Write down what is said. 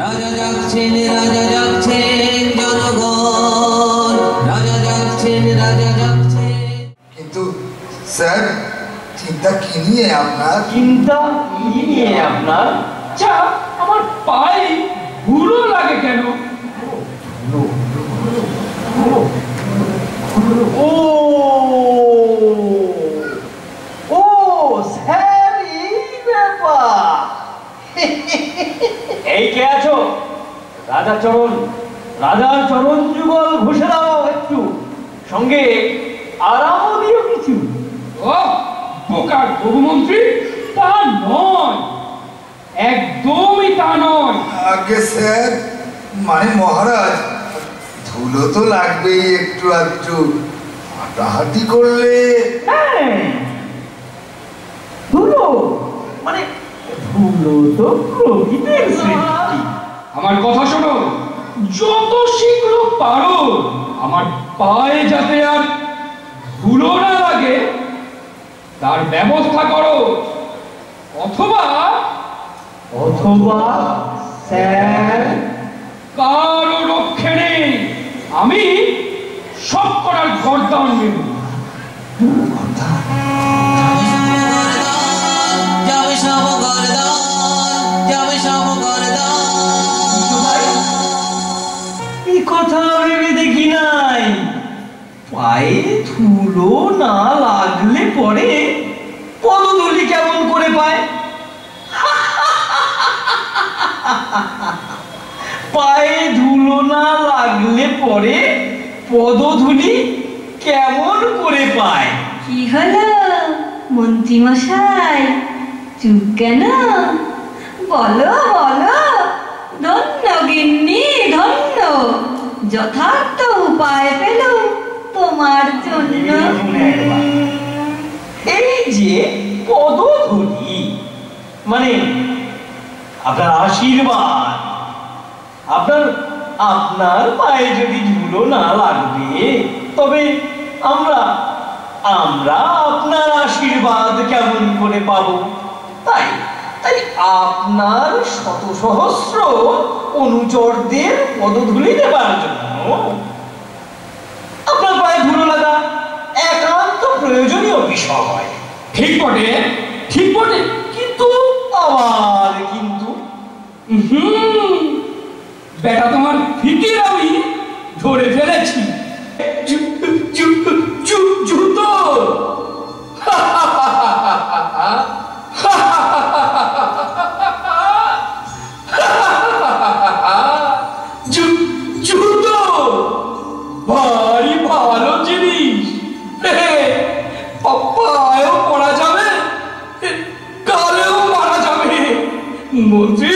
রাজা যাচ্ছেন জনগণ, রাজা যাচ্ছেন। কিন্তু স্যার, চিন্তা কি নিয়ে আপনার? আচ্ছা, আমার পায়ে ধুলো লাগে কেন? ও স্যার, এই ব্যাপার। এই কে আছো? রাজার চরণ যুগল ঘষে দাও একটু, সঙ্গে আরামও দিও কিছু। ও বোকার বহুমন্ত্রী, তা নয়, একদমই তা নয়। আগে স্যার, মানে মহারাজ, ধুলো তো লাগবেই একটু আধটু, হাঁটাহাঁটি করলে। ধুলো মানে ধুলো তো প্রকৃতির সৃষ্টি। আমার কথা শোনো, যত শীঘ্র পারো আমার পায়ে যাতে আর ধুলো না লাগে তার ব্যবস্থা করো, অথবা স্যার কারো রক্ষে নেই, আমি সব করার গর্দান নেব। এই কথা ভেবে দেখি নাই, পায়ে ধুলো না লাগলে পরে পদধূলি কেমন করে পায়? পায়ে ধুলো না লাগলে পরে পদধূলি কেমন করে পায়? কি হলো মন্ত্রী মশাই, চুপ কেন? বলো ধন্য গিন্নি, ধন্য, যথার্থ উপায় পেল তোমার জন্য। এই যে পদধূলি মানে আপনার আশীর্বাদ, আপনার পায়ে যদি ধুলো না লাগবে তবে আমরা আপনার আশীর্বাদ কেমন করে পাবো? তাই আপনার শত সহস্র অনুচরদের পদধূলি দেবার জন্য আপনার পায়ে ধুলো লাগা একান্ত প্রয়োজনীয় বিষয়। ঠিক বটে, কিন্তু আবার কিন্তু বেটা তোমার ফিকির আমি ধরে ফেলেছি। জুতো জুতো ভারী ভালো জিনিস, পায়েও পড়া যাবে, কালেও মারা যাবে। মন্ত্রী